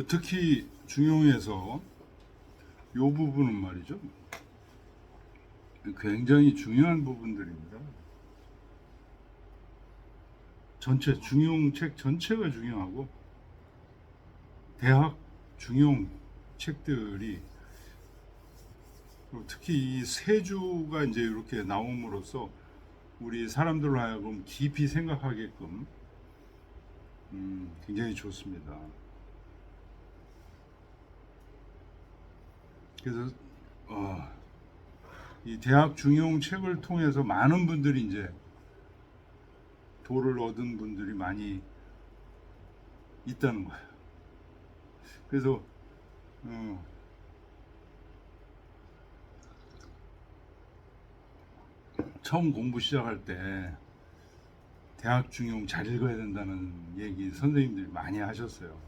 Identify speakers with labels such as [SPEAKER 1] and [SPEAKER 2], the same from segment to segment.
[SPEAKER 1] 특히 중용에서 이 부분은 말이죠. 굉장히 중요한 부분들입니다. 전체 중용 책 전체가 중요하고 대학 중용 책들이 특히 이 세주가 이제 이렇게 나옴으로써 우리 사람들로 하여금 깊이 생각하게끔 굉장히 좋습니다. 그래서 이 대학 중용 책을 통해서 많은 분들이 이제 도를 얻은 분들이 많이 있다는 거예요. 그래서 처음 공부 시작할 때 대학 중용 잘 읽어야 된다는 얘기 선생님들이 많이 하셨어요.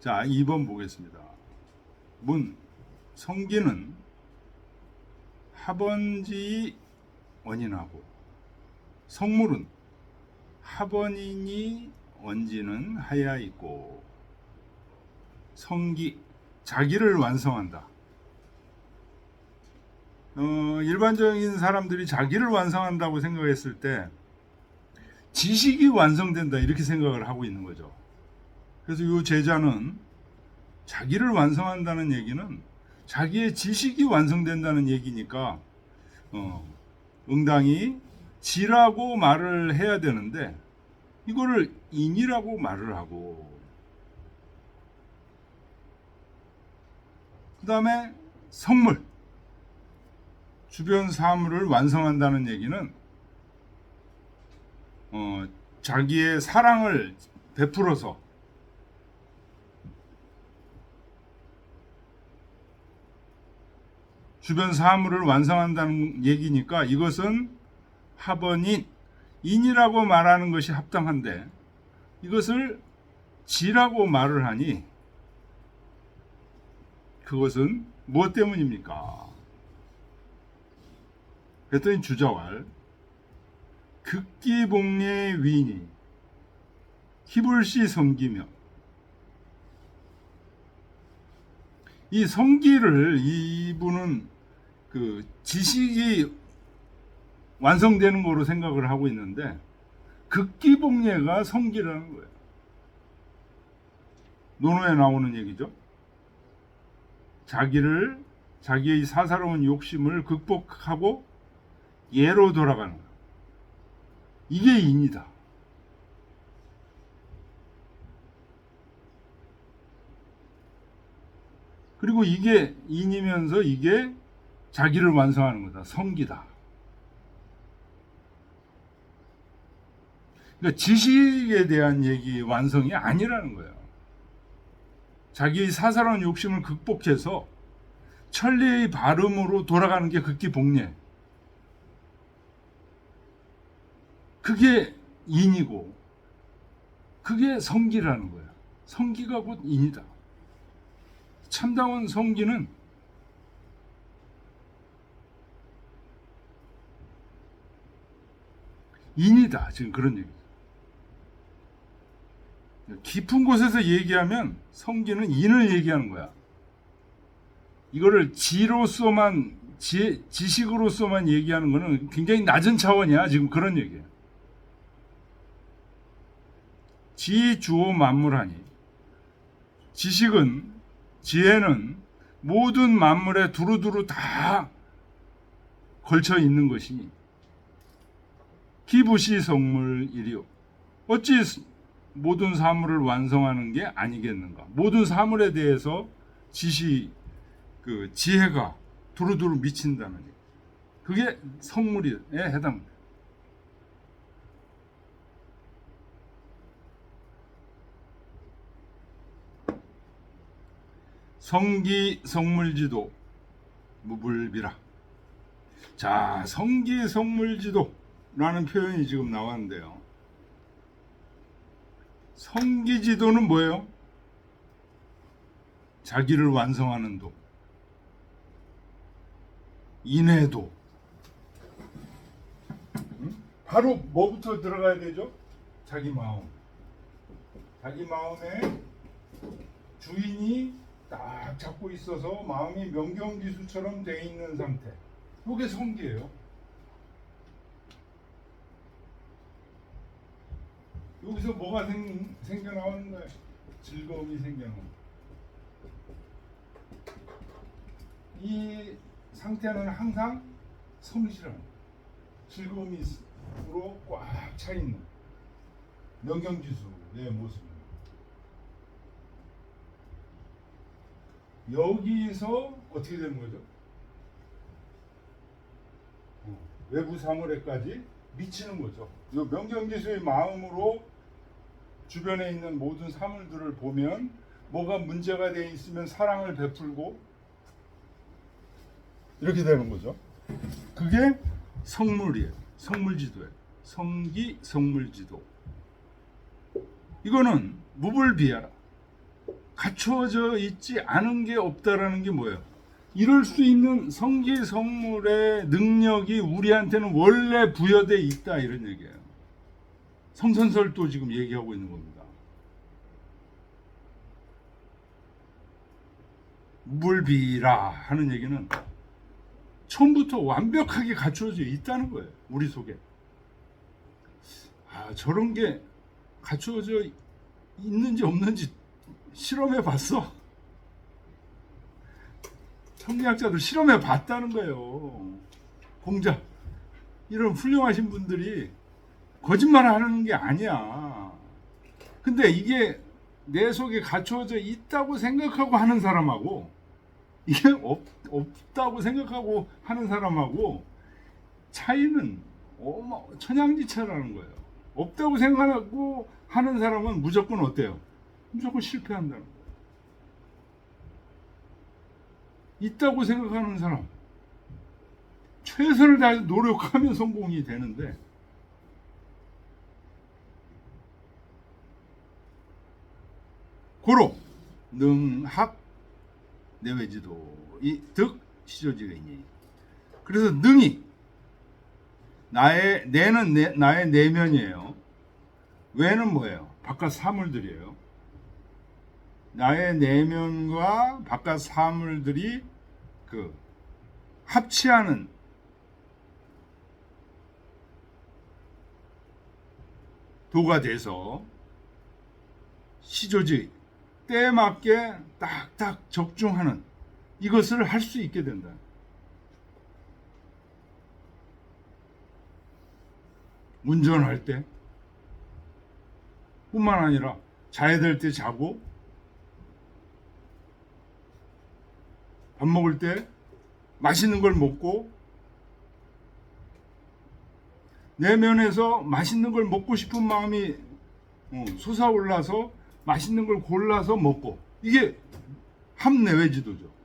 [SPEAKER 1] 자, 2번 보겠습니다. 문, 성기는 하번지 원인하고 성물은 하번이니 원지는 하야 있고 성기, 자기를 완성한다. 일반적인 사람들이 자기를 완성한다고 생각했을 때 지식이 완성된다 이렇게 생각을 하고 있는 거죠. 그래서 이 제자는 자기를 완성한다는 얘기는 자기의 지식이 완성된다는 얘기니까 응당히 지라고 말을 해야 되는데 이거를 인이라고 말을 하고 그 다음에 성물, 주변 사물을 완성한다는 얘기는 자기의 사랑을 베풀어서 주변 사물을 완성한다는 얘기니까 이것은 하번인, 인이라고 말하는 것이 합당한데 이것을 지라고 말을 하니 그것은 무엇 때문입니까? 그랬더니 주자왈 극기복례 위인이 희불시 성기며 이 성기를 이분은 그 지식이 완성되는 거로 생각을 하고 있는데 극기복례가 성기라는 거예요. 논어에 나오는 얘기죠. 자기의 사사로운 욕심을 극복하고 예로 돌아가는 거예요. 이게 인이다. 그리고 이게 인이면서 이게 자기를 완성하는 거다. 성기다. 그러니까 지식에 대한 얘기 완성이 아니라는 거예요. 자기의 사사로운 욕심을 극복해서 천리의 발음으로 돌아가는 게 극기복례. 그게 인이고 그게 성기라는 거예요. 성기가 곧 인이다. 참다운 성기는 인이다. 지금 그런 얘기죠. 깊은 곳에서 얘기하면 성기는 인을 얘기하는 거야. 이거를 지로서만 지식으로서만 얘기하는 거는 굉장히 낮은 차원이야. 지금 그런 얘기예요. 지 주어 만물하니 지식은 지혜는 모든 만물에 두루두루 다 걸쳐 있는 것이니 기부시 성물이리요. 어찌 모든 사물을 완성하는 게 아니겠는가? 모든 사물에 대해서 지혜가 두루두루 미친다는 얘기. 그게 성물에 해당돼요. 성기 성물지도 무불비라. 자, 성기 성물지도라는 표현이 지금 나왔는데요. 성기지도는 뭐예요? 자기를 완성하는 도. 인해도. 바로 뭐부터 들어가야 되죠? 자기 마음에 주인이 딱 잡고 있어서 마음이 명경지수처럼 돼 있는 상태. 이게 성기예요. 여기서 뭐가 생겨나오는 거예요? 즐거움이 생겨나오는 거예요. 이 상태는 항상 성실한 즐거움으로 꽉 차 있는 명경지수의 모습입니다. 여기서 어떻게 되는 거죠? 외부 사물에까지 미치는 거죠. 이 명경지수의 마음으로 주변에 있는 모든 사물들을 보면 뭐가 문제가 돼 있으면 사랑을 베풀고 이렇게 되는 거죠. 그게 성물이에요. 성물지도예요. 성기 성물지도. 이거는 무불비하라. 갖추어져 있지 않은 게 없다라는 게 뭐예요? 이럴 수 있는 성기 성물의 능력이 우리한테는 원래 부여돼 있다 이런 얘기예요. 성선설도 지금 얘기하고 있는 겁니다. 무불비라 하는 얘기는 처음부터 완벽하게 갖추어져 있다는 거예요. 우리 속에. 저런 게 갖추어져 있는지 없는지 실험해 봤어. 성리학자들 실험해 봤다는 거예요. 공자 이런 훌륭하신 분들이 거짓말 하는 게 아니야. 근데 이게 내 속에 갖추어져 있다고 생각하고 하는 사람하고 이게 없다고 생각하고 하는 사람하고 차이는 천양지차라는 거예요. 없다고 생각하고 하는 사람은 무조건 어때요? 무조건 실패한다는 거예요. 있다고 생각하는 사람 최선을 다해서 노력하면 성공이 되는데 고로 능합 내외지도 이 득 시조지이니. 그래서 능이 내는 나의 내면이에요. 외는 뭐예요? 바깥 사물들이에요. 나의 내면과 바깥 사물들이 합치하는 도가 돼서 시조지 때에 맞게 딱딱 적중하는 이것을 할 수 있게 된다. 운전할 때 뿐만 아니라 자야 될 때 자고 밥 먹을 때 맛있는 걸 먹고 내면에서 맛있는 걸 먹고 싶은 마음이 솟아올라서 맛있는 걸 골라서 먹고 이게 합내외지도죠.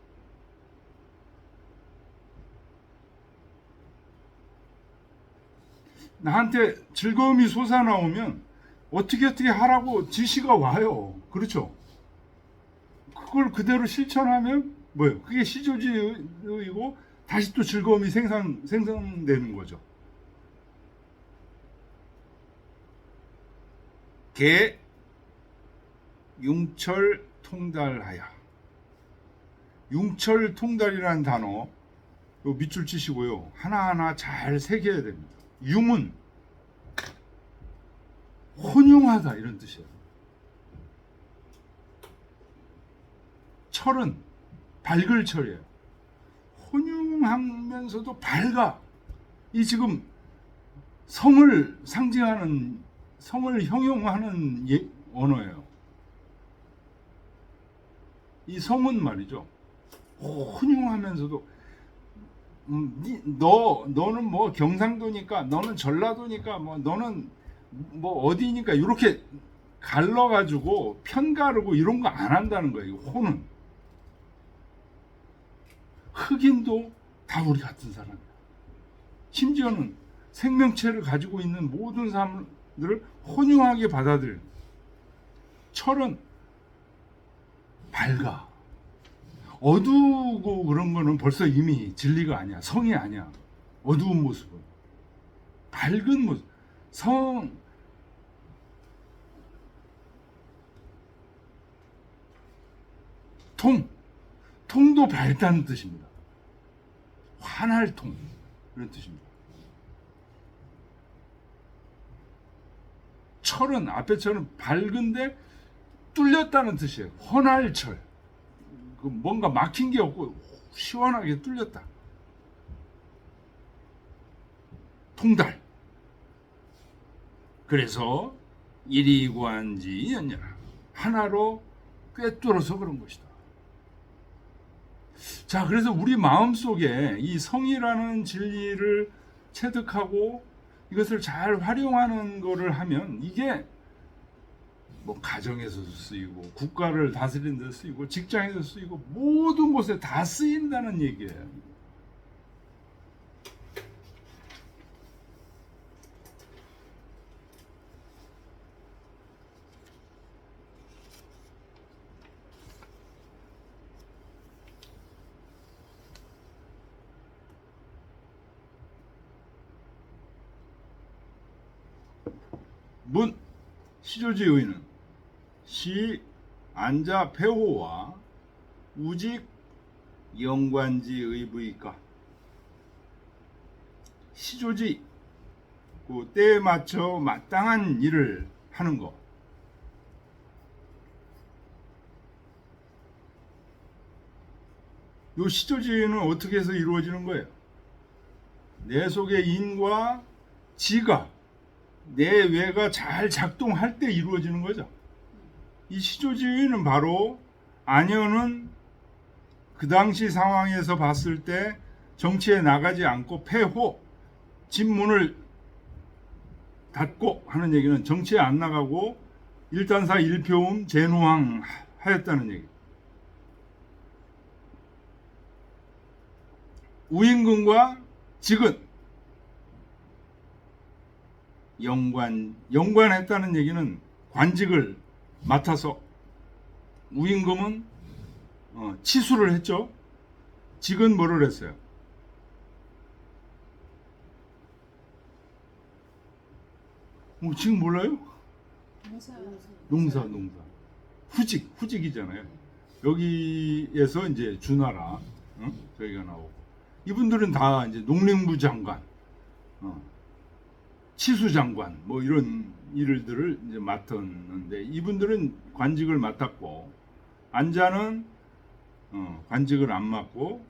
[SPEAKER 1] 나한테 즐거움이 솟아나오면 어떻게 하라고 지시가 와요. 그렇죠? 그걸 그대로 실천하면 뭐예요? 그게 시조지이고 다시 또 즐거움이 생성되는 거죠. 개 융철 통달하여. 융철 통달이라는 단어 요 밑줄 치시고요. 하나하나 잘 새겨야 됩니다. 융은 혼용하다 이런 뜻이에요. 철은 밝을 철이에요. 혼용하면서도 밝아. 이 지금 성을 상징하는, 성을 형용하는 언어예요. 이 성은 말이죠. 혼용하면서도 너는 뭐 경상도니까, 너는 전라도니까, 뭐 너는 뭐 어디니까 이렇게 갈라가지고 편가르고 이런 거 안 한다는 거예요. 혼은. 흑인도 다 우리 같은 사람이야. 심지어는 생명체를 가지고 있는 모든 사람들을 혼용하게 받아들여. 철은 밝아. 어두우고 그런 거는 벌써 이미 진리가 아니야. 성이 아니야. 어두운 모습은. 밝은 모습. 통도 밝다는 뜻입니다. 환할 통, 그런 뜻입니다. 철은 앞에 철은 밝은데 뚫렸다는 뜻이에요. 헌할 철. 뭔가 막힌 게 없고 시원하게 뚫렸다. 통달. 그래서 이리구한지 연여라. 하나로 꿰뚫어서 그런 것이다. 자, 그래서 우리 마음속에 이 성이라는 진리를 체득하고 이것을 잘 활용하는 거를 하면 이게 뭐 가정에서도 쓰이고 국가를 다스리는 데 쓰이고 직장에서 쓰이고 모든 곳에 다 쓰인다는 얘기예요. 문 시조지 의는 시 안자 배호와 우직 영관지 의부이까. 시조지 그 때에 맞춰 마땅한 일을 하는 거. 요 시조지는 어떻게 해서 이루어지는 거예요? 내 속의 인과 지가 내 외가 잘 작동할 때 이루어지는 거죠. 이 시조지의는 바로 안여는 그 당시 상황에서 봤을 때 정치에 나가지 않고 폐호, 집 문을 닫고 하는 얘기는 정치에 안 나가고 일단사 일표음 제노항 하였다는 얘기. 우임금과 직은 영관했다는 얘기는 관직을 맡아서, 우임금은 치수를 했죠. 직은 뭐를 했어요? 지금 몰라요? 농사. 후직이잖아요. 여기에서 이제 주나라, 저희가 나오고, 이분들은 다 이제 농림부 장관, 치수장관, 뭐 이런 일들을 이제 맡았는데, 이분들은 관직을 맡았고, 안자는 관직을 안 맡고,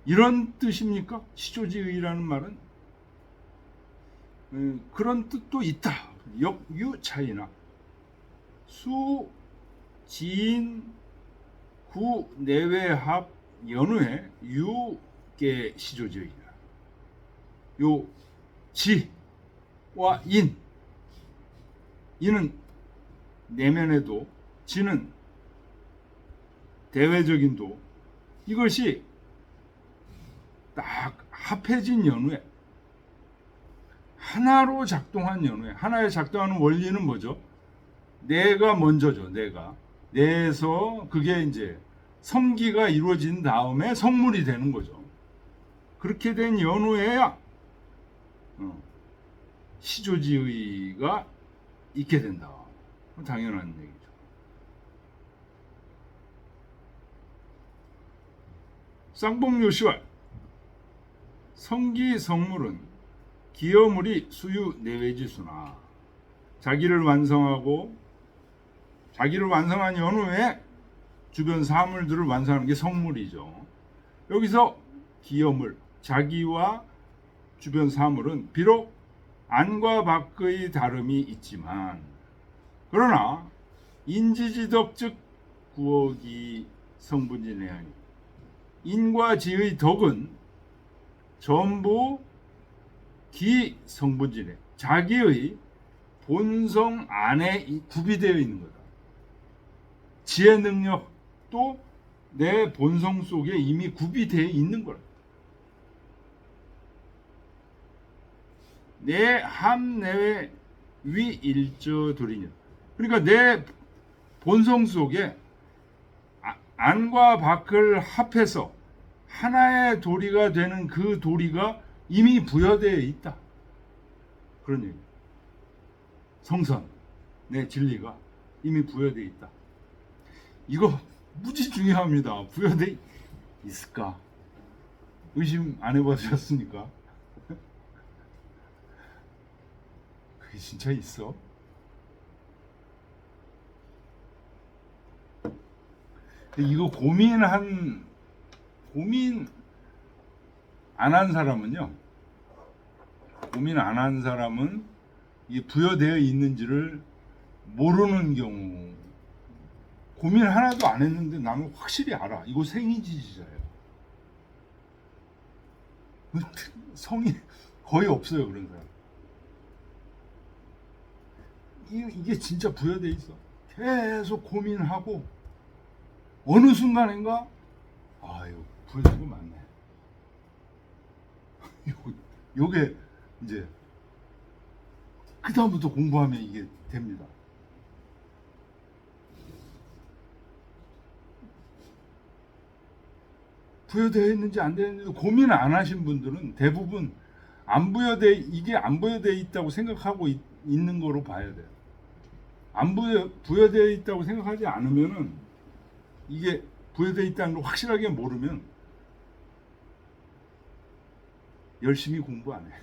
[SPEAKER 1] 이런 뜻입니까? 시조지의라는 말은 그런 뜻도 있다. 역유 차이나 수, 지인, 구, 내외, 합, 연후에 유계 시조지의다. 요 지와 인은 내면에도, 지는 대외적인 도, 이것이 딱 합해진 연후에, 하나로 작동한 연후에, 하나에 작동하는 원리는 뭐죠? 내가 먼저죠. 내에서 그게 이제 성기가 이루어진 다음에 성물이 되는 거죠. 그렇게 된 연후에야 시조지의가 있게 된다. 당연한 얘기죠. 쌍봉요시왈 성기 성물은 기여물이 수유 내외지수나, 자기를 완성한 연후에 주변 사물들을 완성하는 게 성물이죠. 여기서 기여물, 자기와 주변 사물은 비록 안과 밖의 다름이 있지만, 그러나 인지지덕 즉 구억이 성분진의 인과 지의 덕은 전부 기성분진의 자기의 본성 안에 구비되어 있는 거다. 지혜 능력도 내 본성 속에 이미 구비되어 있는 거다. 내 함내외 위일저도리냐. 그러니까 내 본성 속에 안과 밖을 합해서 하나의 도리가 되는 그 도리가 이미 부여되어 있다. 그런 얘기. 성선, 내 진리가 이미 부여되어 있다. 이거 무지 중요합니다. 부여돼 있을까? 의심 안 해보셨습니까? 그게 진짜 있어? 이거 고민 안 한 사람은요. 고민 안 한 사람은 이 부여되어 있는지를 모르는 경우, 고민 하나도 안 했는데 나는 확실히 알아. 이거 생이지지자예요. 성이 거의 없어요, 그런 사람. 이게 진짜 부여돼 있어. 계속 고민하고 어느 순간인가 이거 부여된 거 맞네. 요게 이제 그 다음부터 공부하면 이게 됩니다. 부여되어 있는지 안 되어 있는지 고민 안 하신 분들은 대부분 이게 안 부여되어 있다고 생각하고 있는 거로 봐야 돼요. 부여되어 있다고 생각하지 않으면은, 이게 부여되어 있다는 걸 확실하게 모르면 열심히 공부 안 해.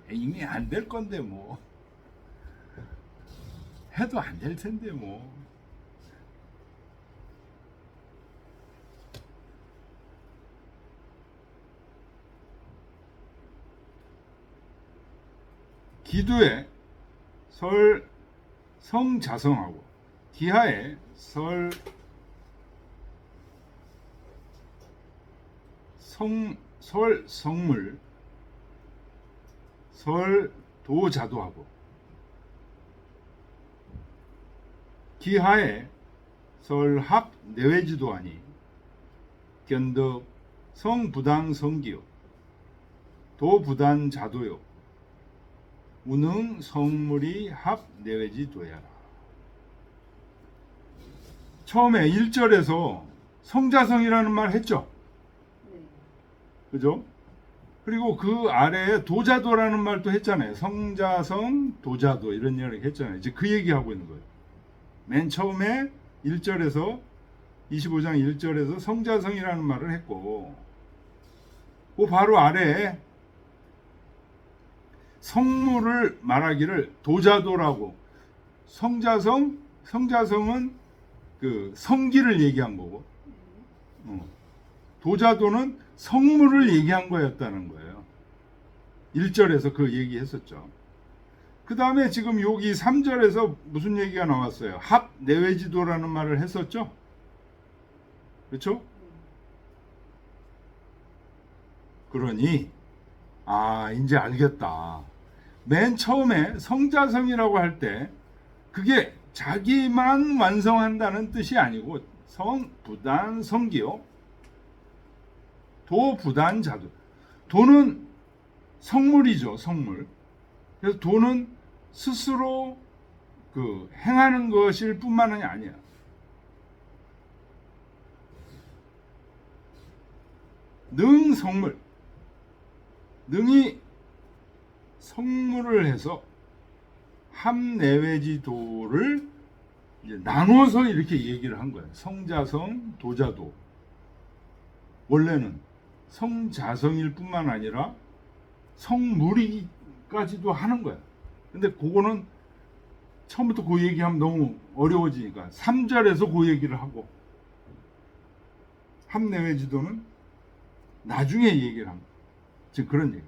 [SPEAKER 1] 이미 안 될 건데 뭐 해도 안 될 텐데 뭐. 기두에 성자성하고 기하에 성물 도자도하고 기하에 설합 내외지도하니 견덕 성부당 성기요 도부단 자도요 운흥 성물이 합 내외지도야라. 처음에 1절에서 성자성이라는 말 했죠. 그죠? 그리고 그 아래에 도자도라는 말도 했잖아요. 성자성, 도자도 이런 이야기 했잖아요. 이제 그 얘기하고 있는 거예요. 맨 처음에 1절에서 25장 1절에서 성자성이라는 말을 했고, 그 바로 아래에 성물을 말하기를 도자도라고, 성자성은 그 성기를 얘기한 거고, 도자도는 성물을 얘기한 거였다는 거예요. 1절에서 그 얘기 했었죠. 그 다음에 지금 여기 3절에서 무슨 얘기가 나왔어요? 합 내외지도라는 말을 했었죠. 그렇죠? 그러니 이제 알겠다. 맨 처음에 성자성이라고 할 때 그게 자기만 완성한다는 뜻이 아니고 성부단 성기요 도부단 자도. 도는 성물이죠, 성물. 그래서 도는 스스로 행하는 것일 뿐만이 아니야. 능 성물. 능이 성물을 해서 합내외지도를 나눠서 이렇게 얘기를 한 거예요. 성자성, 도자도. 원래는 성자성일 뿐만 아니라 성물이까지도 하는 거야. 근데 그거는 처음부터 그 얘기하면 너무 어려워지니까 3절에서 그 얘기를 하고, 합내외지도는 나중에 얘기를 합니다. 지금 그런 얘기.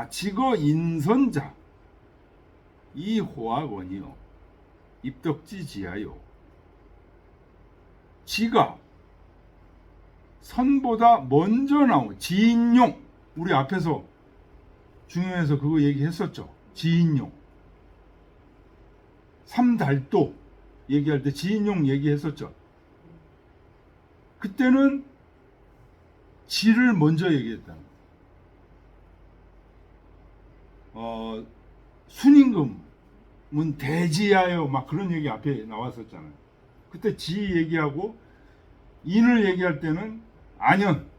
[SPEAKER 1] 직어인선자 이호합원이요 입덕지지하요. 지가 선보다 먼저 나온 지인용, 우리 앞에서 중요해서 그거 얘기했었죠. 지인용. 삼달도 얘기할 때 지인용 얘기했었죠. 그때는 지를 먼저 얘기했다. 순임금은 대지하여 막 그런 얘기 앞에 나왔었잖아요. 그때 지 얘기하고 인을 얘기할 때는 안현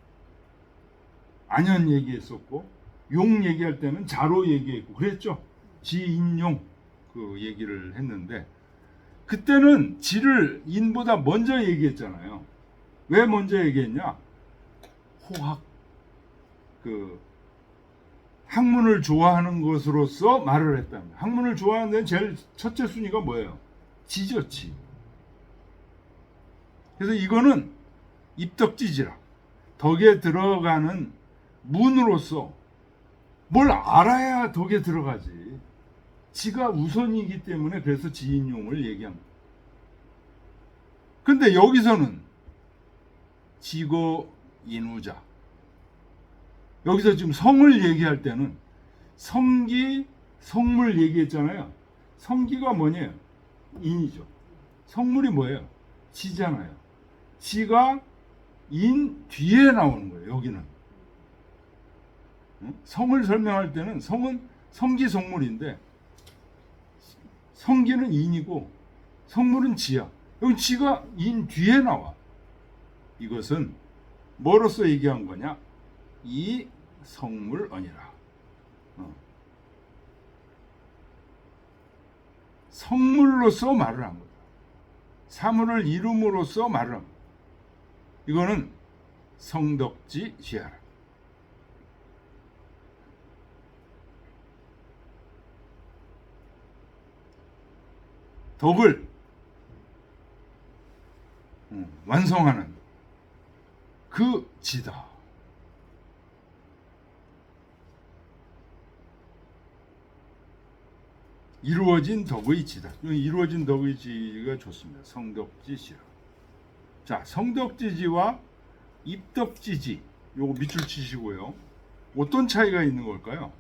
[SPEAKER 1] 얘기했었고, 용 얘기할 때는 자로 얘기했고 그랬죠. 지인용 그 얘기를 했는데, 그때는 지를 인보다 먼저 얘기했잖아요. 왜 먼저 얘기했냐? 호학, 그 학문을 좋아하는 것으로서 말을 했답니다. 학문을 좋아하는 데는 제일 첫째 순위가 뭐예요? 지죠, 지. 그래서 이거는 입덕지지라, 덕에 들어가는 문으로서 뭘 알아야 덕에 들어가지. 지가 우선이기 때문에 그래서 지인용을 얘기합니다. 근데 여기서는 지거 인우자, 여기서 지금 성을 얘기할 때는 성기, 성물 얘기했잖아요. 성기가 뭐냐요? 인이죠. 성물이 뭐예요? 지잖아요. 지가 인 뒤에 나오는 거예요. 여기는 성을 설명할 때는 성은 성기성물인데, 성기는 인이고 성물은 지야. 여기 지가 인 뒤에 나와. 이것은 뭐로서 얘기한 거냐? 이 성물언이라. 성물로서 말을 한 거다. 사물을 이름으로써 말을 한 거다. 이거는 성덕지 지하라. 덕을 완성하는 그 지다. 이루어진 덕의 지다. 이루어진 덕의 지가 좋습니다. 성덕지시라. 자, 성덕지지와 입덕지지, 요거 밑줄 치시고요. 어떤 차이가 있는 걸까요?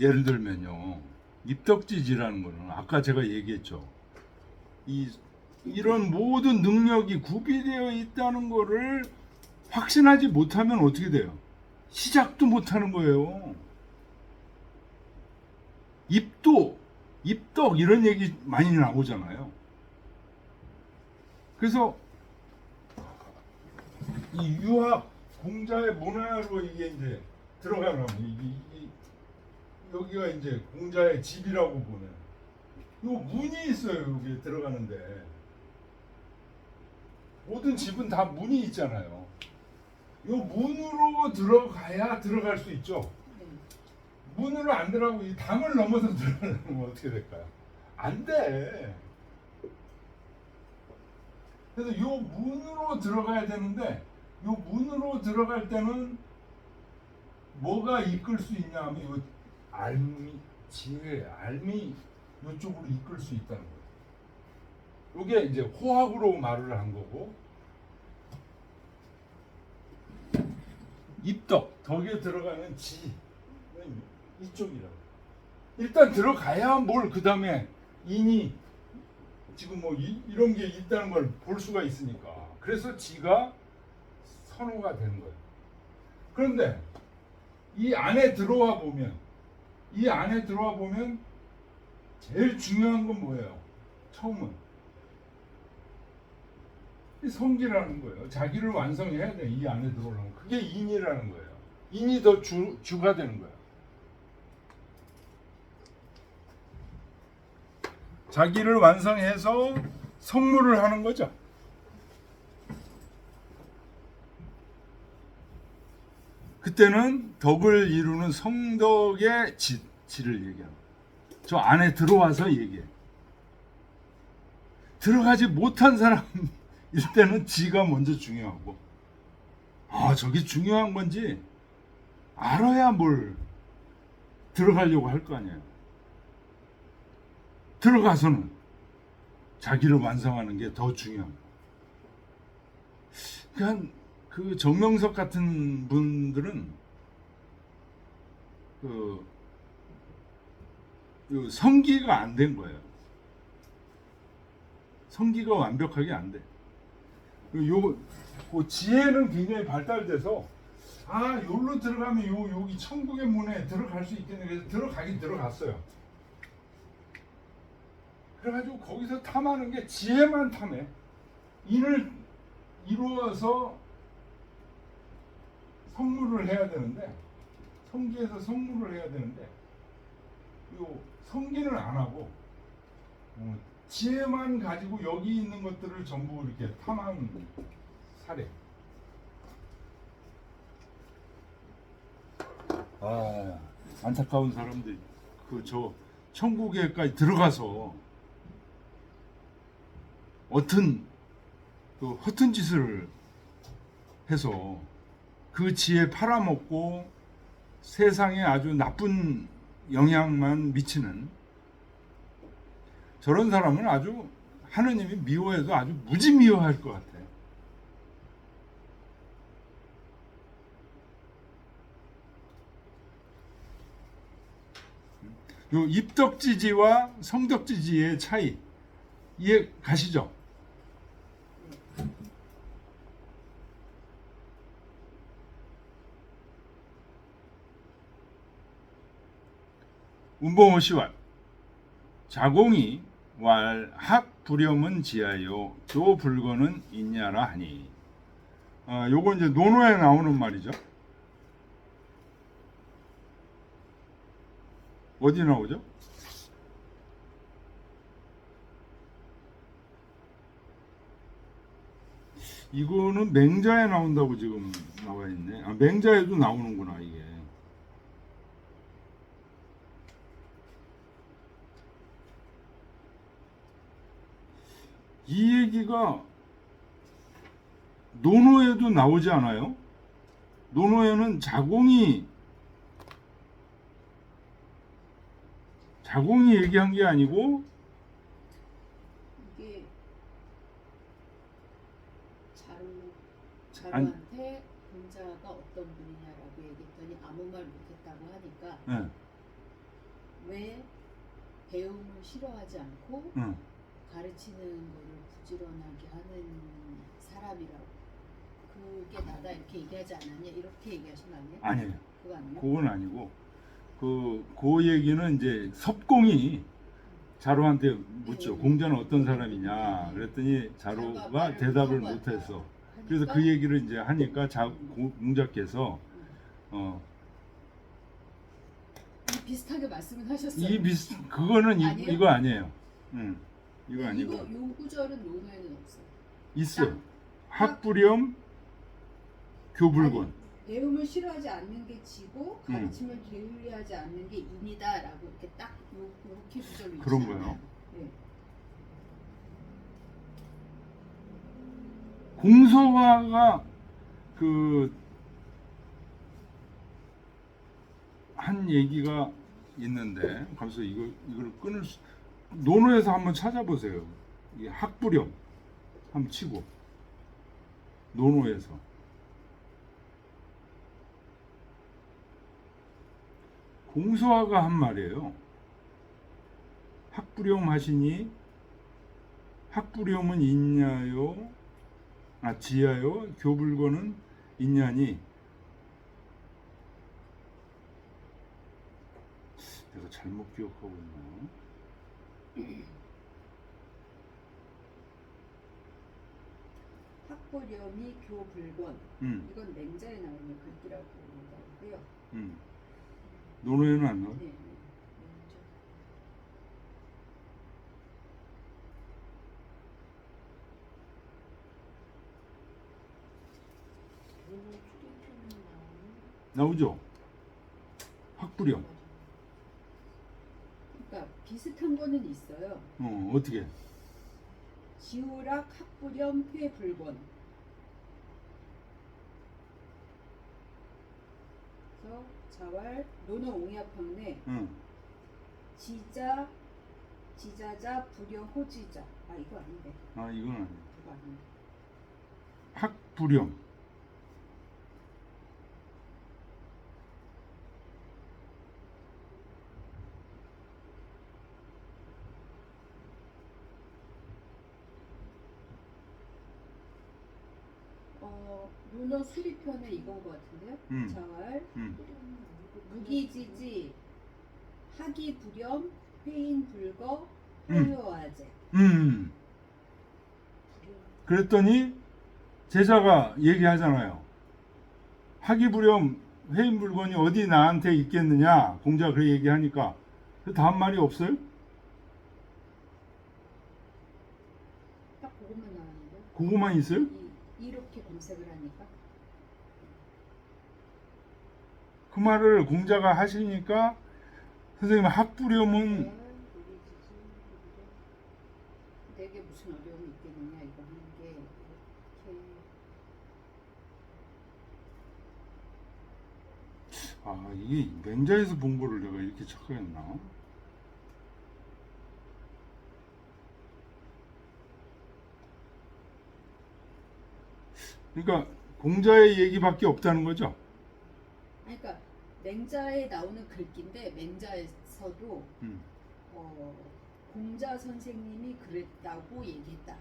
[SPEAKER 1] 예를 들면요, 입덕지지라는 거는 아까 제가 얘기했죠. 이런 모든 능력이 구비되어 있다는 거를 확신하지 못하면 어떻게 돼요? 시작도 못하는 거예요. 입덕 이런 얘기 많이 나오잖아요. 그래서 이 유학 공자의 문화로 이게 이제 들어가는 여기가 이제 공자의 집이라고 보면 요 문이 있어요. 여기에 들어가는데 모든 집은 다 문이 있잖아요. 요 문으로 들어가야 들어갈 수 있죠. 문으로 안 들어가고 이 담을 넘어서 들어가면 어떻게 될까요? 안 돼. 그래서 요 문으로 들어가야 되는데, 요 문으로 들어갈 때는 뭐가 이끌 수 있냐 하면 요 알미, 지혜, 알미 요쪽으로 이끌 수 있다는 거예요. 요게 이제 호학으로 말을 한 거고, 입덕, 덕에 들어가는 지 이쪽이라고. 일단 들어가야 뭘 그 다음에 인이 지금 뭐 이런 게 있다는 걸 볼 수가 있으니까. 그래서 지가 선호가 되는 거예요. 그런데 이 안에 들어와 보면 제일 중요한 건 뭐예요? 처음은 이 성기라는 거예요. 자기를 완성해야 돼. 이 안에 들어오려면. 그게 인이라는 거예요. 인이 더 주가 되는 거예요. 자기를 완성해서 성물을 하는 거죠. 그때는 덕을 이루는 성덕의 지를 얘기합니다. 저 안에 들어와서 얘기해. 들어가지 못한 사람일 때는 지가 먼저 중요하고, 저게 중요한 건지 알아야 뭘 들어가려고 할 거 아니에요. 들어가서는 자기를 완성하는 게 더 중요합니다. 그러니까 그 정명석 같은 분들은 그 성기가 안 된 거예요. 성기가 완벽하게 안 돼. 요, 그 지혜는 굉장히 발달돼서 여기로 들어가면 여기 천국의 문에 들어갈 수 있겠네. 그래서 들어가긴 들어갔어요. 그래가지고 거기서 탐하는 게 지혜만 탐해. 인을 이루어서 성물을 해야 되는데, 성기에서 성물을 해야 되는데, 요 성기는 안 하고 지혜만 가지고 여기 있는 것들을 전부 이렇게 탐한 사례. 안타까운 사람들이 저 천국에까지 들어가서 어떤 그 허튼 짓을 해서 그 지혜 팔아먹고 세상에 아주 나쁜 영향만 미치는 저런 사람은 아주 하느님이 미워해도 아주 무지 미워할 것 같아. 요 입덕지지와 성덕지지의 차이 이해 가시죠? 운봉호 시왈 자공이 왈 학 불염은 지하요 도 불거는 있냐라 하니. 요거 이제 논어에 나오는 말이죠. 어디 나오죠? 이거는 맹자에 나온다고 지금 나와 있네. 맹자에도 나오는구나 이게. 이 얘기가 논어에도 나오지 않아요? 논어에는 자공이 얘기한 게 아니고
[SPEAKER 2] 이게 자루한테 공자가 어떤 분이냐라고 얘기했더니 아무 말 못했다고 하니까
[SPEAKER 1] 네.
[SPEAKER 2] 왜 배움을 싫어하지 않고 가르치는 거를 부지런하게 하는 사람이라고, 그게 나다 이렇게 얘기하지 않았냐, 이렇게 얘기하신 거 아니에요?
[SPEAKER 1] 아니에요.
[SPEAKER 2] 그거 아니에요?
[SPEAKER 1] 그건 아니고 그 얘기는 이제 섭공이 자루한테 묻죠. 공자는 어떤 사람이냐 그랬더니 자루가 대답을 못했어. 그래서 그 얘기를 이제 하니까 공자께서
[SPEAKER 2] 비슷하게 말씀을 하셨어요.
[SPEAKER 1] 그거는
[SPEAKER 2] 아니에요?
[SPEAKER 1] 이거 아니에요. 이거 아니고.
[SPEAKER 2] 요 구절은 논어에는 없어요.
[SPEAKER 1] 있어요. 학불염 교불곤.
[SPEAKER 2] 배움을 싫어하지 않는 게 지고 가르침을 게을리하지 않는 게 인이다라고 이렇게 딱 이렇게 구절로
[SPEAKER 1] 그런
[SPEAKER 2] 있잖아요.
[SPEAKER 1] 거요.
[SPEAKER 2] 네.
[SPEAKER 1] 공서화가 한 얘기가 있는데, 그래서 이걸 끊을 논어에서 한번 찾아보세요. 이게 학불염 한번 치고 논어에서 공서화가 한 말이에요. 학불염 하시니 학불염은 있냐요? 지하요? 교불곤은 있냐니. 내가 잘못 기억하고 있나요?
[SPEAKER 2] 학불염이 교불곤. 이건 맹자에 나오는 글귀라고 나오고요.
[SPEAKER 1] 논어에는 안 나와요?
[SPEAKER 2] 네.
[SPEAKER 1] 나오죠? 학불염.
[SPEAKER 2] 그러니까 비슷한 거는 있어요.
[SPEAKER 1] 어떻게?
[SPEAKER 2] 지우락 학불염 회불곤. 그래서 자왈 논어 옹야팡내 지자자 불여 호지자. 이거 아닌데.
[SPEAKER 1] 이건 아니에요.
[SPEAKER 2] 그거 아닌데.
[SPEAKER 1] 학불염.
[SPEAKER 2] 문어 수리편에 이건 것 같은데요. 자활, 무기지지, 하기불염, 회인불거, 호요아제.
[SPEAKER 1] 그랬더니 제자가 얘기하잖아요. 하기불염 회인불건이 어디 나한테 있겠느냐. 공자가 그렇게 얘기하니까 그 다음 말이 없어요?
[SPEAKER 2] 딱 그것만 나왔는데.
[SPEAKER 1] 그거만 있어요?
[SPEAKER 2] 이렇게 검색을 하니까.
[SPEAKER 1] 그 말을 공자가 하시니까 선생님 학불염은
[SPEAKER 2] 내게 무슨 어려움이 있겠느냐 이거 하는 게 이렇게.
[SPEAKER 1] 아 이게 맹자에서 본 거를 내가 이렇게 착각했나? 그러니까 공자의 얘기밖에 없다는 거죠?
[SPEAKER 2] 그러니까 맹자에 나오는 글귀인데 맹자에서도 공자 선생님이 그랬다고 얘기했다.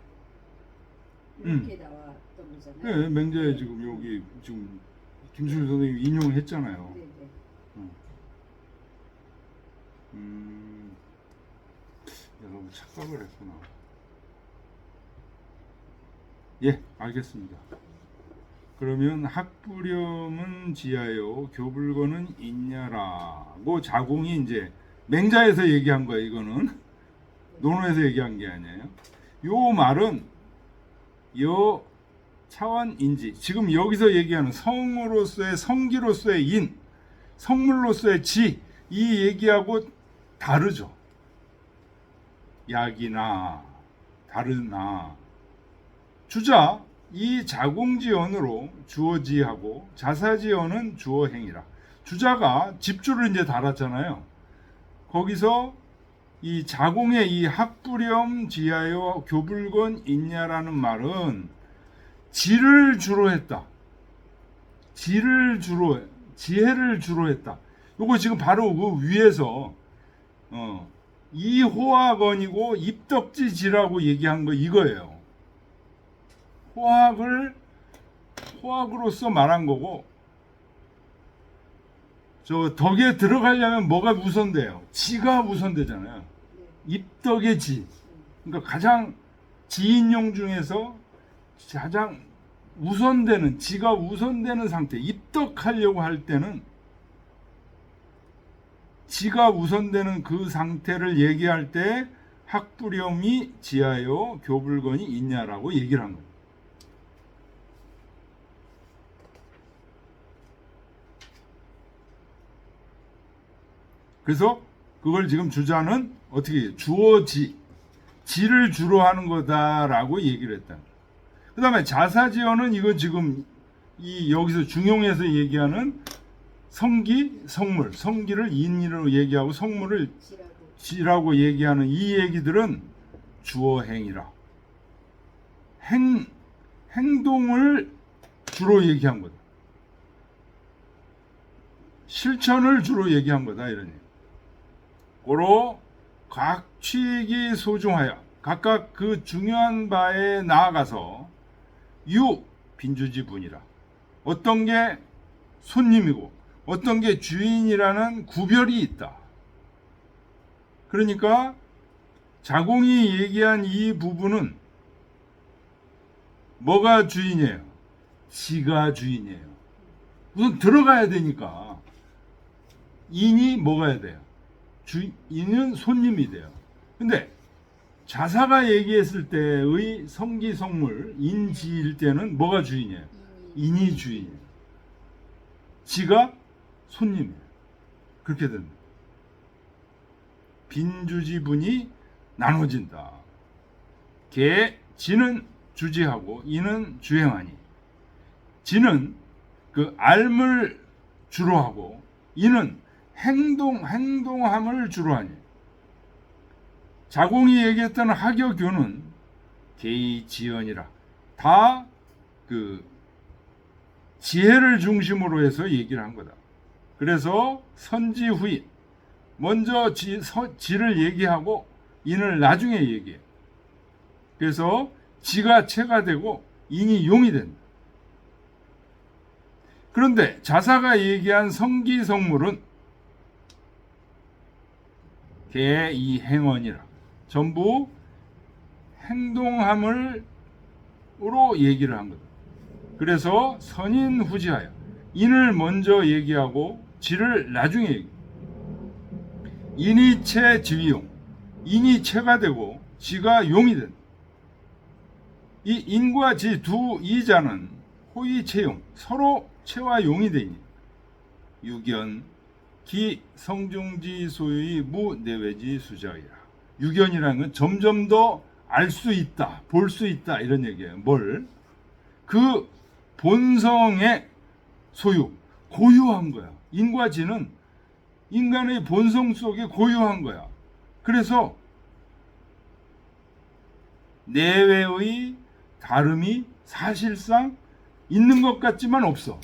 [SPEAKER 2] 이렇게 나왔던 거잖아요.
[SPEAKER 1] 네, 맹자에 지금 여기 지금 김순일 선생님이 인용했잖아요.
[SPEAKER 2] 네네.
[SPEAKER 1] 내가 너무 착각을 했구나. 예, 알겠습니다. 그러면 학불염은 지하요, 교불거는 있냐라고 자공이 이제 맹자에서 얘기한 거예요. 이거는 논어에서 얘기한 게 아니에요. 요 말은 요 차원인지 지금 여기서 얘기하는 성으로서의 성기로서의 인, 성물로서의 지, 이 얘기하고 다르죠. 약이나 다르나 주자 이 자공지언으로 주어지하고 자사지언은 주어행이라. 주자가 집주를 이제 달았잖아요. 거기서 이 자공의 이 학불염 지하여 교불건 있냐라는 말은 지를 주로 했다. 지혜를 주로 했다. 요거 지금 바로 그 위에서 이호학언이고 입덕지지라고 얘기한 거 이거예요. 호학으로서 말한 거고, 저 덕에 들어가려면 뭐가 우선돼요? 지가 우선되잖아요. 입덕의 지. 그러니까 가장 지인용 중에서 가장 우선되는, 지가 우선되는 상태, 입덕하려고 할 때는 지가 우선되는 그 상태를 얘기할 때 학불염이 지하여 교불건이 있냐라고 얘기를 한 거예요. 그래서 그걸 지금 주자는 어떻게 주어지, 지를 주로 하는 거다라고 얘기를 했다. 그 다음에 자사지어는 이거 지금 이 여기서 중용에서 얘기하는 성기, 성물, 성기를 인으로 얘기하고 성물을 지라고 얘기하는 이 얘기들은 주어행이라. 행동을 주로 얘기한 거다. 실천을 주로 얘기한 거다 이런 얘기. 고로 각 취익이 소중하여 각각 그 중요한 바에 나아가서 빈주지분이라. 어떤 게 손님이고 어떤 게 주인이라는 구별이 있다. 그러니까 자공이 얘기한 이 부분은 뭐가 주인이에요? 지가 주인이에요. 우선 들어가야 되니까 인이 뭐가 돼요? 인은 손님이 돼요. 근데 자사가 얘기했을 때의 성기성물 인지일 때는 뭐가 주인이에요? 인이 주인이에요. 지가 손님이에요. 그렇게 됩니다. 빈주지분이 나눠진다. 지는 주지하고 인은 주행하니. 지는 그 알을 주로 하고 인은 행동함을 주로 하니. 자공이 얘기했던 하교교는 개의지연이라. 다 그 지혜를 중심으로 해서 얘기를 한 거다. 그래서 선지후인, 먼저 지를 얘기하고 인을 나중에 얘기해. 그래서 지가 체가 되고 인이 용이 된다. 그런데 자사가 얘기한 성기성물은 개이 행언이라 전부 행동함으로 얘기를 한 거다. 그래서 선인후지하여 인을 먼저 얘기하고 지를 나중에 얘기. 인이 채 지위용, 인이 채가 되고 지가 용이 된. 이 인과 지 두 이자는 호의 채용, 서로 채와 용이 되니 유견 기 성중지 소유의 무내외지 수자이라. 유견이라는 건 점점 더 알 수 있다, 볼 수 있다 이런 얘기예요. 뭘? 그 본성의 소유, 고유한 거야. 인과 지는 인간의 본성 속에 고유한 거야. 그래서 내외의 다름이 사실상 있는 것 같지만 없어.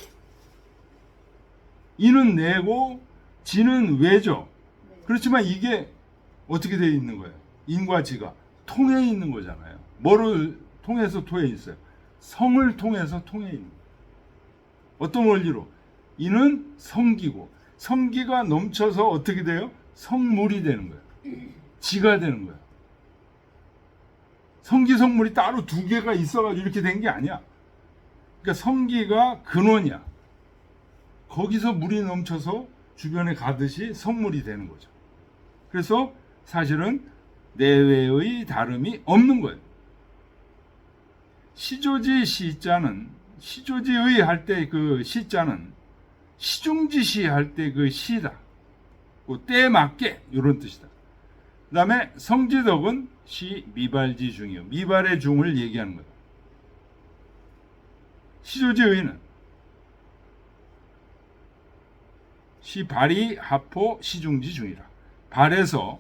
[SPEAKER 1] 인은 내고 지는 외죠. 그렇지만 이게 어떻게 되어 있는 거예요? 인과 지가 통해 있는 거잖아요. 뭐를 통해서 통해 있어요? 성을 통해서 통해 있는 거예요. 어떤 원리로? 인은 성기고 성기가 넘쳐서 어떻게 돼요? 성물이 되는 거예요. 지가 되는 거예요. 성기 성물이 따로 두 개가 있어가지고 이렇게 된 게 아니야. 그러니까 성기가 근원이야. 거기서 물이 넘쳐서 주변에 가듯이 성물이 되는 거죠. 그래서 사실은 내외의 다름이 없는 거예요. 시조지 시자는 시조지의 할 때 그 시자는 시중지시 할 때 그 시다. 그 때에 맞게 이런 뜻이다. 그 다음에 성지덕은 시 미발지 중이요. 미발의 중을 얘기하는 거다. 시조지의는 시 발이 하포 시중지 중이라. 발에서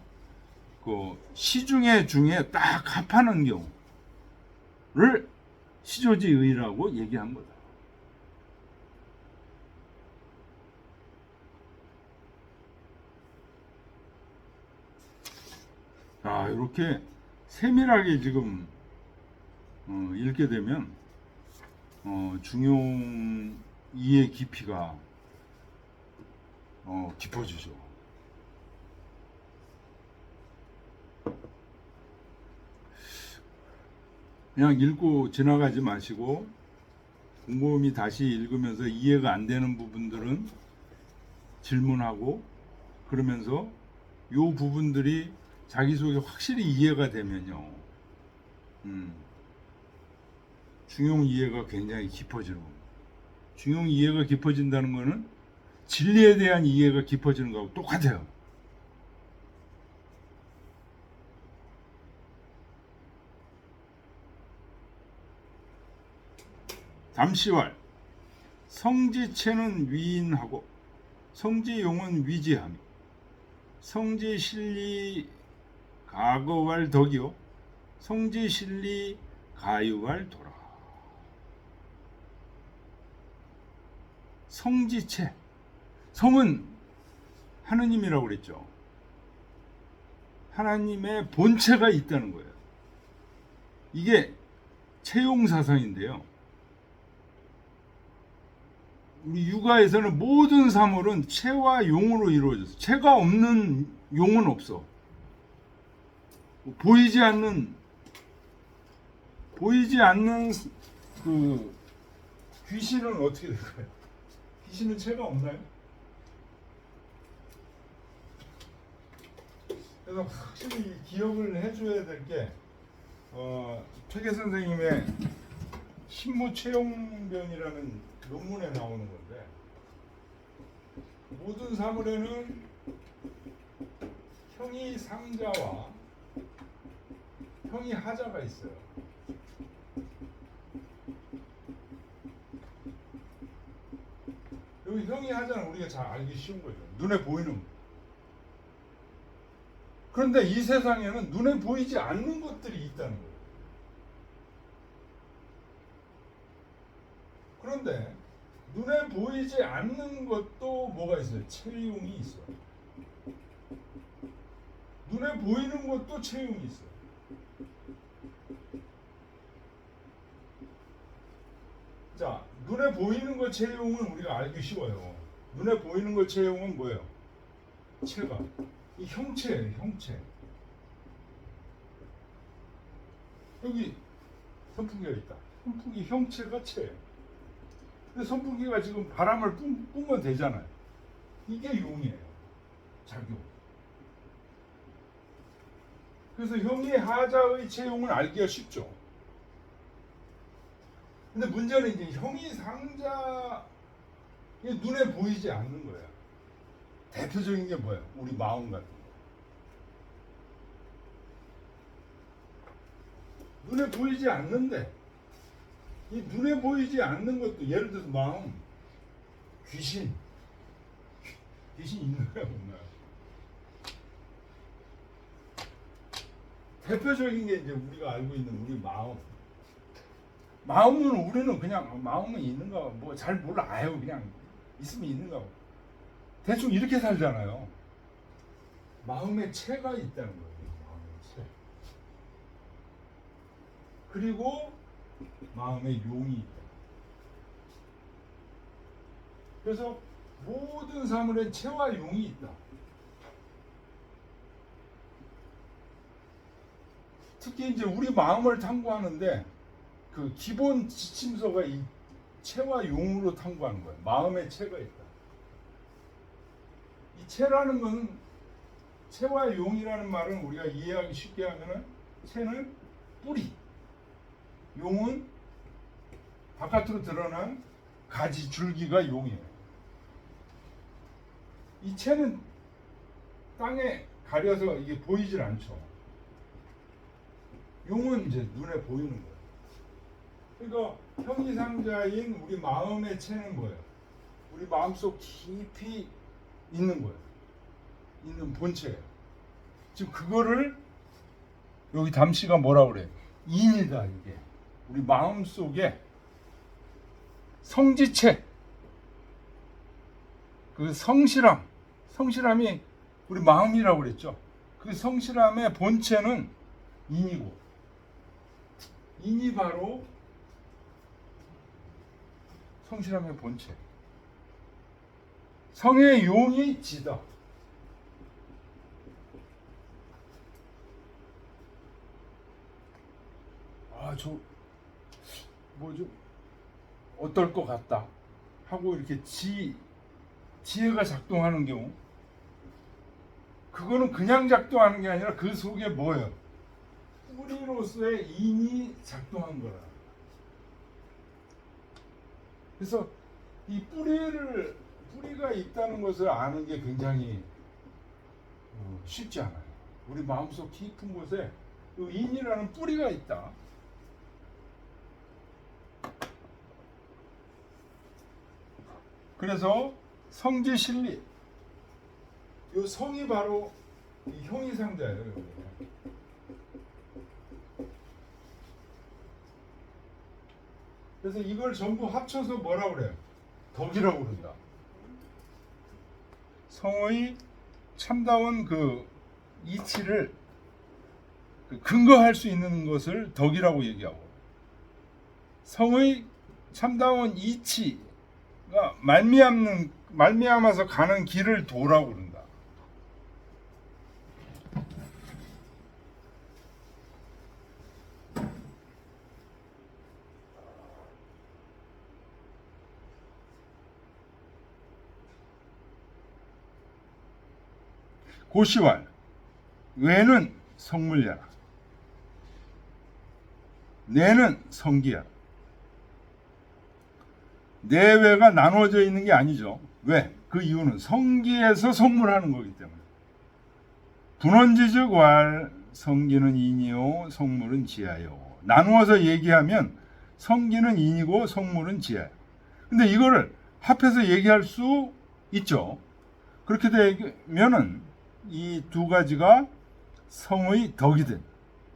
[SPEAKER 1] 그 시중의 중에 딱 합하는 경우를 시조지의라고 얘기한 거다. 자, 이렇게 세밀하게 지금 읽게 되면 중용 이해 깊이가 깊어지죠. 그냥 읽고 지나가지 마시고 곰곰이 다시 읽으면서 이해가 안 되는 부분들은 질문하고 그러면서 요 부분들이 자기 속에 확실히 이해가 되면요. 중용 이해가 굉장히 깊어지는 겁니다. 중용 이해가 깊어진다는 거는 진리에 대한 이해가 깊어지는 거하고 똑같아요. 잠시왈 성지체는 위인하고 성지용은 위지하며 성지실리 가거왈 덕이요 성지실리 가유왈 도라. 성지체, 성은 하느님이라고 그랬죠. 하나님의 본체가 있다는 거예요. 이게 채용사상인데요. 우리 육아에서는 모든 사물은 체와 용으로 이루어져서 체가 없는 용은 없어. 보이지 않는 그 귀신은 어떻게 될까요? 귀신은 체가 없나요? 그래서 확실히 기억을 해줘야 될 게 퇴계 선생님의 신무체용변이라는 논문에 나오는 건데 모든 사물에는 형이 상자와 형이 하자가 있어요. 여기 형이 하자는 우리가 잘 알기 쉬운 거죠. 눈에 보이는 거. 그런데 이 세상에는 눈에 보이지 않는 것들이 있다는 거예요. 그런데 눈에 보이지 않는 것도 뭐가 있어요? 체용이 있어요. 눈에 보이는 것도 체용이 있어요. 자, 눈에 보이는 것 체용은 우리가 알기 쉬워요. 눈에 보이는 것 체용은 뭐예요? 체가 이 형체예요, 형체. 여기 선풍기가 있다. 선풍기 형체가 체예요. 근데 선풍기가 지금 바람을 뿜으면 되잖아요. 이게 용이에요. 작용. 그래서 형이 하자의 체용을 알기가 쉽죠. 근데 문제는 이제 형이 상자 눈에 보이지 않는 거예요. 대표적인 게 뭐예요? 우리 마음 같은 거. 눈에 보이지 않는데 이 눈에 보이지 않는 것도 예를 들어서 마음, 귀신 있나요, 없나요? 대표적인 게 이제 우리가 알고 있는 우리 마음. 마음은 우리는 그냥 마음은 있는가 뭐 잘 몰라. 아유 그냥 있으면 있는가. 대충 이렇게 살잖아요. 마음의 체가 있다는 거예요. 마음의 체. 그리고 마음의 용이 있다. 그래서 모든 사물에 체와 용이 있다. 특히 이제 우리 마음을 탐구하는데 그 기본 지침서가 이 체와 용으로 탐구하는 거예요. 마음의 체가 있다. 이 체라는 건 체와 용이라는 말은 우리가 이해하기 쉽게 하면은 체는 뿌리, 용은 바깥으로 드러난 가지, 줄기가 용이에요. 이 체는 땅에 가려서 이게 보이질 않죠. 용은 이제 눈에 보이는 거예요. 그러니까 형이상자인 우리 마음의 체는 뭐예요? 우리 마음속 깊이 있는 거예요. 있는 본체예요. 지금 그거를 여기 담씨가 뭐라고 그래요? 인이다. 이게 우리 마음속에 성지체, 그 성실함이 우리 마음이라고 그랬죠. 그 성실함의 본체는 인이고, 인이 바로 성실함의 본체. 성의 용이 지다. 좀 어떨 것 같다 하고 이렇게 지혜가 작동하는 경우, 그거는 그냥 작동하는 게 아니라 그 속에 뭐예요? 뿌리로서의 인이 작동한 거라. 그래서 이 뿌리가 있다는 것을 아는 게 굉장히 쉽지 않아요. 우리 마음속 깊은 곳에 그 인이라는 뿌리가 있다. 그래서 성지실리, 이 성이 바로 이 형이상자예요. 그래서 이걸 전부 합쳐서 뭐라고 그래요? 덕이라고 그런다. 성의 참다운 그 이치를 근거할 수 있는 것을 덕이라고 얘기하고, 성의 참다운 이치가 말미암아서 가는 길을 도라고 그런다. 고시왈 외는 성물야라, 내는 성기야라. 내외가 나누어져 있는 게 아니죠. 왜? 그 이유는 성기에서 성물하는 거기 때문에. 분원지즉 왈 성기는 인이요 성물은 지하요. 나누어서 얘기하면 성기는 인이고 성물은 지하요. 근데 이거를 합해서 얘기할 수 있죠. 그렇게 되면은 이 두 가지가 성의 덕이든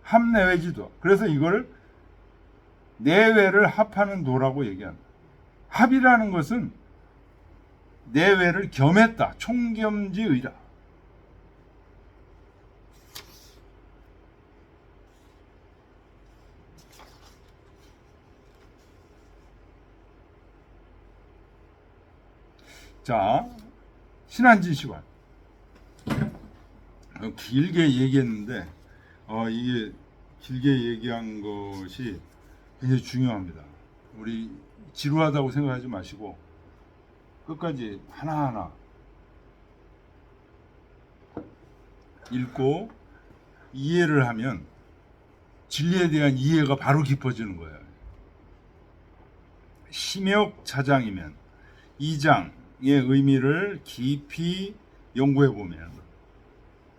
[SPEAKER 1] 합내외지도. 그래서 이걸 내외를 합하는 도라고 얘기합니다. 합이라는 것은 내외를 겸했다. 총겸지의라. 자, 신한진시관 길게 얘기했는데 이게 길게 얘기한 것이 굉장히 중요합니다. 우리 지루하다고 생각하지 마시고 끝까지 하나하나 읽고 이해를 하면 진리에 대한 이해가 바로 깊어지는 거예요. 심역자장이면 이 장의 의미를 깊이 연구해 보면,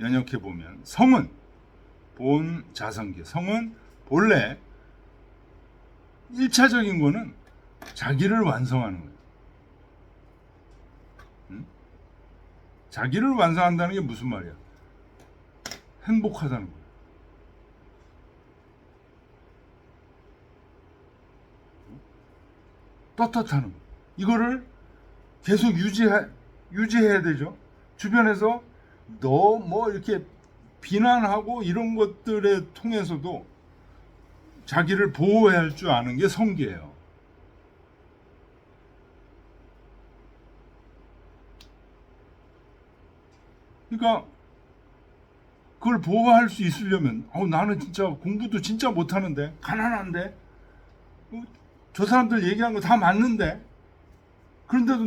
[SPEAKER 1] 연역해 보면, 성은 본 자성기, 성은 본래 1차적인 거는 자기를 완성하는 거예요. 자기를 완성한다는 게 무슨 말이야? 행복하다는 거예요. 떳떳하는 거. 이거를 계속 유지해야 되죠. 주변에서 너 뭐 이렇게 비난하고 이런 것들에 통해서도 자기를 보호해야 할 줄 아는 게 성기예요. 그러니까 그걸 보호할 수 있으려면 나는 진짜 공부도 진짜 못하는데 가난한데 저 사람들 얘기한 거 다 맞는데 그런데도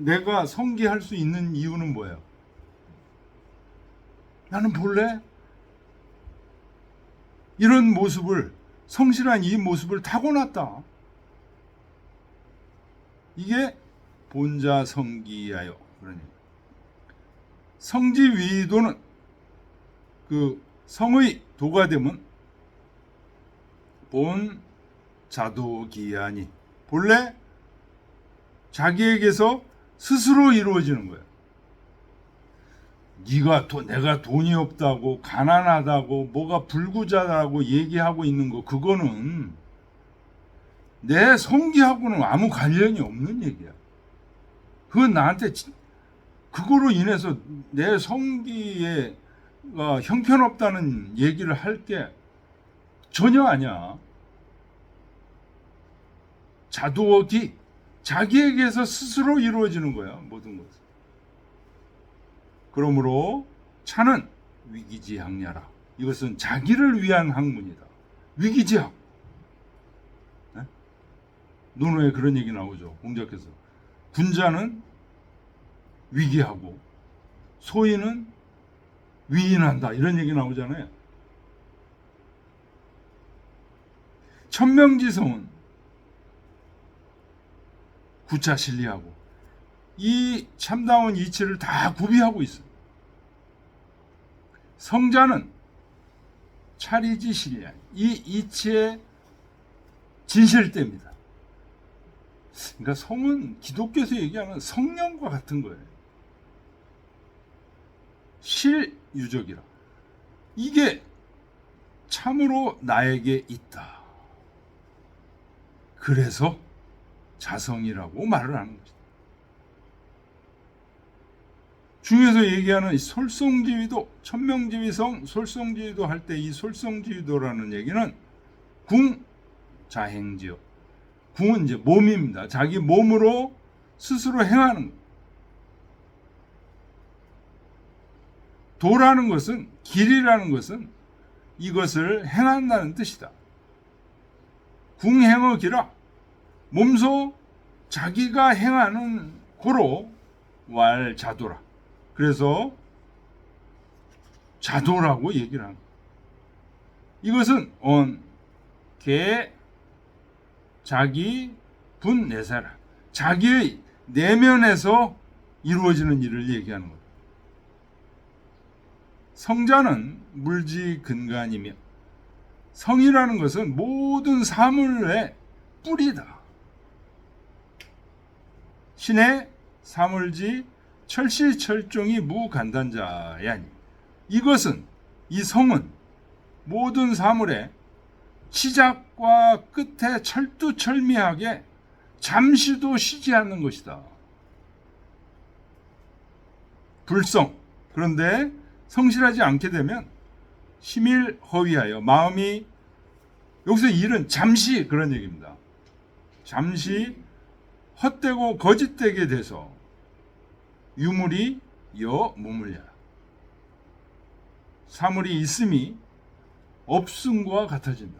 [SPEAKER 1] 내가 성기할 수 있는 이유는 뭐예요? 나는 본래 이런 모습을, 성실한 이 모습을 타고났다. 이게 본자 성기야요. 그러니 성지위도는 그 성의 도가 되면 본 자도기야니 본래 자기에게서 스스로 이루어지는 거예요. 내가 돈이 없다고 가난하다고 뭐가 불구자라고 얘기하고 있는 거 그거는 내 성기하고는 아무 관련이 없는 얘기야. 그건 나한테 그거로 인해서 내 성기에 형편없다는 얘기를 할 게 전혀 아니야. 자도기 자기에게서 스스로 이루어지는 거야. 모든 것은. 그러므로 차는 위기지학야라. 이것은 자기를 위한 학문이다. 위기지학. 네? 논어에 그런 얘기 나오죠. 공자께서. 군자는 위기하고 소인은 위인한다. 이런 얘기 나오잖아요. 천명지성은 구차실리하고 이 참다운 이치를 다 구비하고 있어요. 성자는 차리지실리한 이 이치의 진실대입니다. 그러니까 성은 기독교에서 얘기하는 성령과 같은 거예요. 실유적이라. 이게 참으로 나에게 있다. 그래서 자성이라고 말을 하는 것이다. 중에서 얘기하는 솔성지위도, 천명지위성, 솔성지위도 할 때 이 솔성지위도라는 얘기는 궁자행지요. 궁은 이제 몸입니다. 자기 몸으로 스스로 행하는 것. 도라는 것은, 길이라는 것은 이것을 행한다는 뜻이다. 궁행어 기라. 몸소 자기가 행하는 고로 왈자도라. 그래서 자도라고 얘기를 합니다. 이것은 개 자기 분내사라. 자기의 내면에서 이루어지는 일을 얘기하는 것. 성자는 물지근간이며 성이라는 것은 모든 사물의 뿌리다. 신의 사물지 철시철종이 무간단자야니. 이것은, 이 성은 모든 사물의 시작과 끝에 철두철미하게 잠시도 쉬지 않는 것이다. 불성. 그런데 성실하지 않게 되면 심일허위하여 마음이, 여기서 일은 잠시 그런 얘기입니다. 잠시 헛되고 거짓되게 돼서 유물이 여 무물야. 사물이 있음이 없음과 같아진다.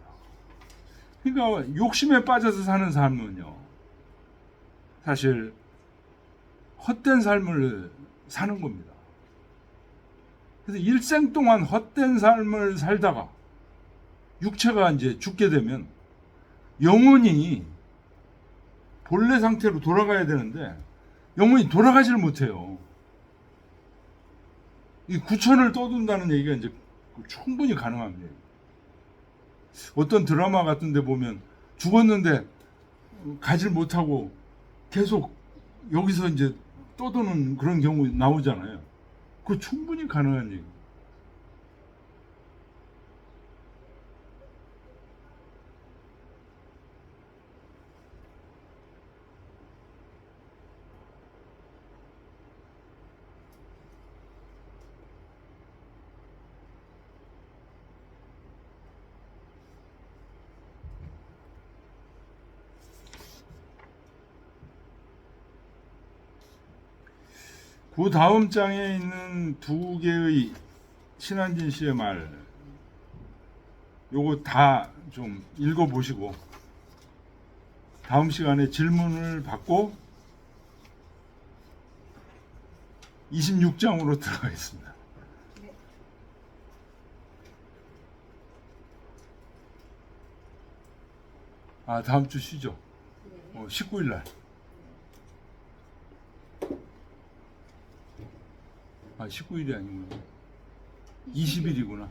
[SPEAKER 1] 그러니까 욕심에 빠져서 사는 삶은요, 사실 헛된 삶을 사는 겁니다. 그래서 일생 동안 헛된 삶을 살다가 육체가 이제 죽게 되면 영혼이 본래 상태로 돌아가야 되는데 영혼이 돌아가지를 못해요. 이 구천을 떠돈다는 얘기가 이제 충분히 가능합니다. 어떤 드라마 같은 데 보면 죽었는데 가질 못하고 계속 여기서 이제 떠도는 그런 경우 나오잖아요. 그거 충분히 가능한 얘기예요. 그 다음 장에 있는 두 개의 신한진 씨의 말, 요거 다 좀 읽어보시고 다음 시간에 질문을 받고 26장으로 들어가겠습니다.
[SPEAKER 2] 네.
[SPEAKER 1] 아, 다음 주 쉬죠.
[SPEAKER 2] 네.
[SPEAKER 1] 19일 날. 아, 19일이 아니구나. 20일이구나.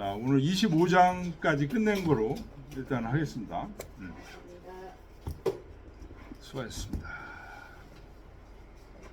[SPEAKER 1] 자, 오늘 25장까지 끝낸 거로 일단 하겠습니다.
[SPEAKER 2] 감사합니다.
[SPEAKER 1] 수고하셨습니다.